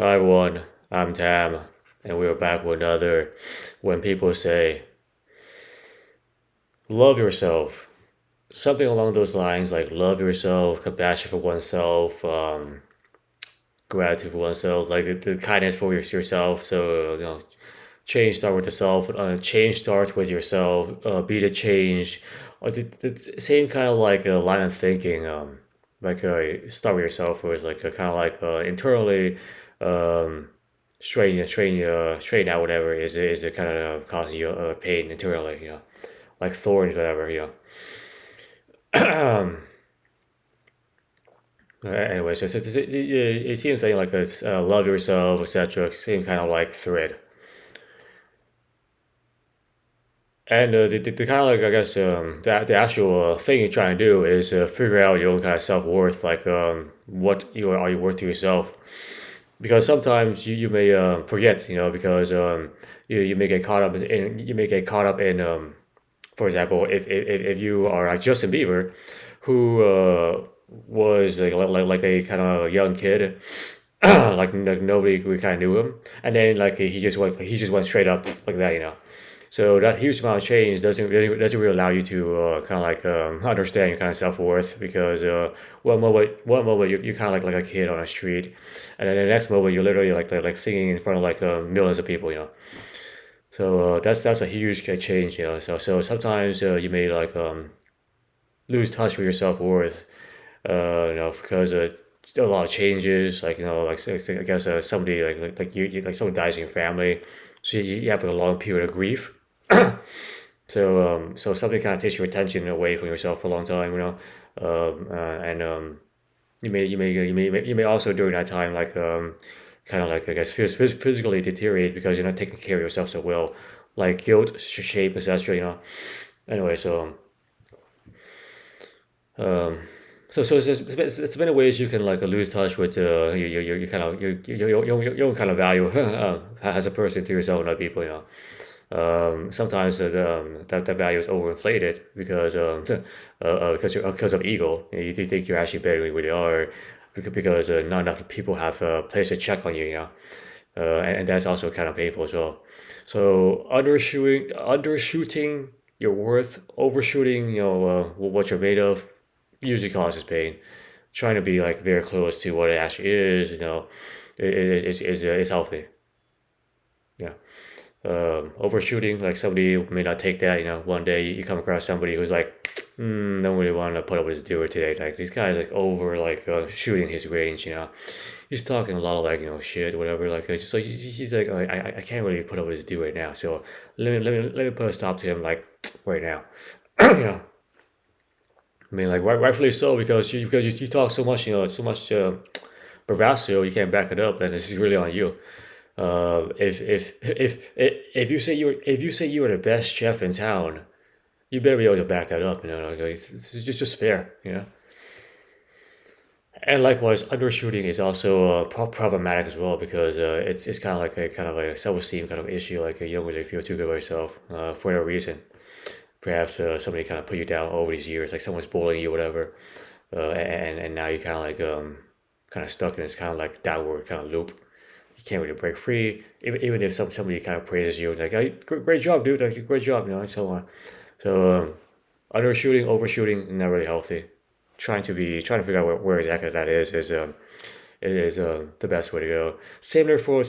Hi everyone, I'm Tam, and we are back with another. When people say, love yourself, something along those lines, like love yourself, compassion for oneself, gratitude for oneself, like the kindness for yourself. So, change start with the self, change starts with yourself, be the change. The same kind of like line of thinking, start with yourself, where it's like kind of like internally. Um, straighten out whatever is it kind of causing you pain internally, like thorns, whatever, Anyway, so it seems like it's love yourself, etc. Same kind of like thread, and the kind of like I guess the actual thing you're trying to do is figure out your own kind of self worth, like what are you worth to yourself, because sometimes you may forget, because you may get caught up you may get caught up in for example, if you are like Justin Bieber, who was like a kind of young kid, like nobody we kind of knew him, and then like he just went straight up like that. So that huge amount of change doesn't really allow you to kind of like understand your kind of self worth, because one moment you're kind of like a kid on a street, and then the next moment you're literally like singing in front of like millions of people. So that's a huge change. So sometimes you may like lose touch with your self worth, because a lot of changes. Like like say, I guess somebody like you like someone dies in your family, so you have like, a long period of grief. So something kind of takes your attention away from yourself for a long time. And you may also during that time like kind of like I guess physically deteriorate because you're not taking care of yourself so well, like guilt, shape, etc. Anyway, um, so it's many ways you can like lose touch with your kind of your own kind of value as a person to yourself and other people. Sometimes that value is overinflated because because of ego. You think you're actually better than you really are because not enough people have placed a check on you. And that's also kind of painful as well. So undershooting your worth, overshooting, what you're made of, usually causes pain. Trying to be like very close to what it actually is, is healthy. Yeah. Overshooting, like somebody may not take that. One day you come across somebody who's like, don't really want to put up with his doer today. Like this guy's like over like shooting his range. He's talking a lot of like shit, whatever. Like it's just like he's like, I can't really put up with his do right now. So let me put a stop to him like right now. you know, I mean, like rightfully so, because you talk so much, so much bravado, you can't back it up. Then this is really on you. If you say you are the best chef in town, you better be able to back that up. Like, it's just fair. And likewise, undershooting is also problematic as well, because it's kind of like a self-esteem kind of issue. Like you don't really feel too good about yourself for no reason. Perhaps somebody kind of put you down over these years, like someone's bullying you, whatever, and now you're kind of like kind of stuck in this kind of like downward kind of loop. You can't really break free, even if somebody kind of praises you, like, hey, great job, dude, like, great job, and so on. So undershooting, overshooting, not really healthy. Trying to figure out where exactly that is the best way to go. Similar for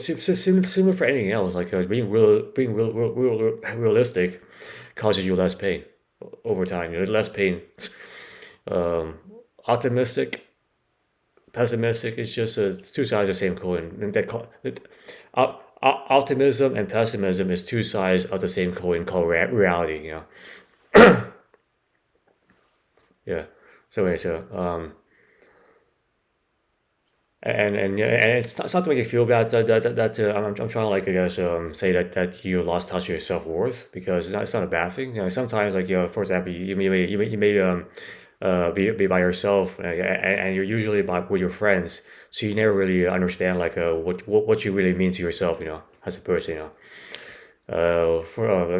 anything else, like being realistic causes you less pain over time. Less pain. Um, Optimistic, pessimistic is just two sides of the same coin. And optimism and pessimism is two sides of the same coin called reality. Yeah. So anyway, and it's not to make you feel bad that I'm trying to like I guess say that you lost touch with your self worth, because it's not a bad thing. Sometimes like for example you may be by yourself, and you're usually with your friends, so you never really understand like what you really mean to yourself, as a person. For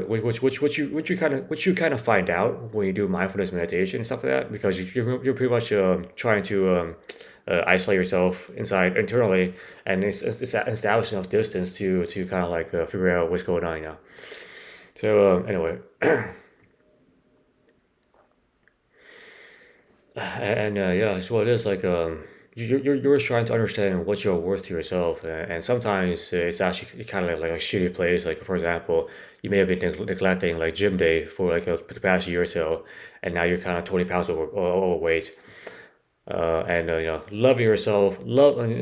which you kind of find out when you do mindfulness meditation and stuff like that, because you're pretty much trying to isolate yourself inside internally, and it's establish enough distance to kind of like figure out what's going on, you know. So anyway, and yeah, so it is like you're trying to understand what you're worth to yourself, and sometimes it's actually kind of like a shitty place. Like for example, you may have been neglecting like gym day for like the past year or so, and now you're kind of 20 pounds overweight. And you know, loving yourself,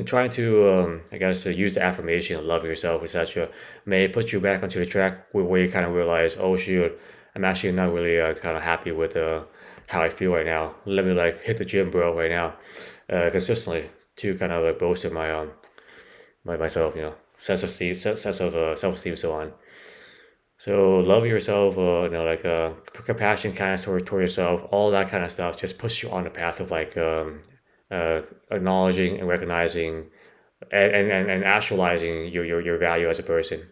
trying to I guess use the affirmation of loving yourself, etc., may put you back onto the track where you kind of realize, oh shoot, I'm actually not really kind of happy with how I feel right now. Let me like hit the gym, bro, right now, consistently to kind of like boast in myself, you know, sense of self esteem, so on. So love yourself, you know, like compassion, kindness toward yourself, all that kind of stuff, just puts you on the path of like acknowledging and recognizing and actualizing your value as a person.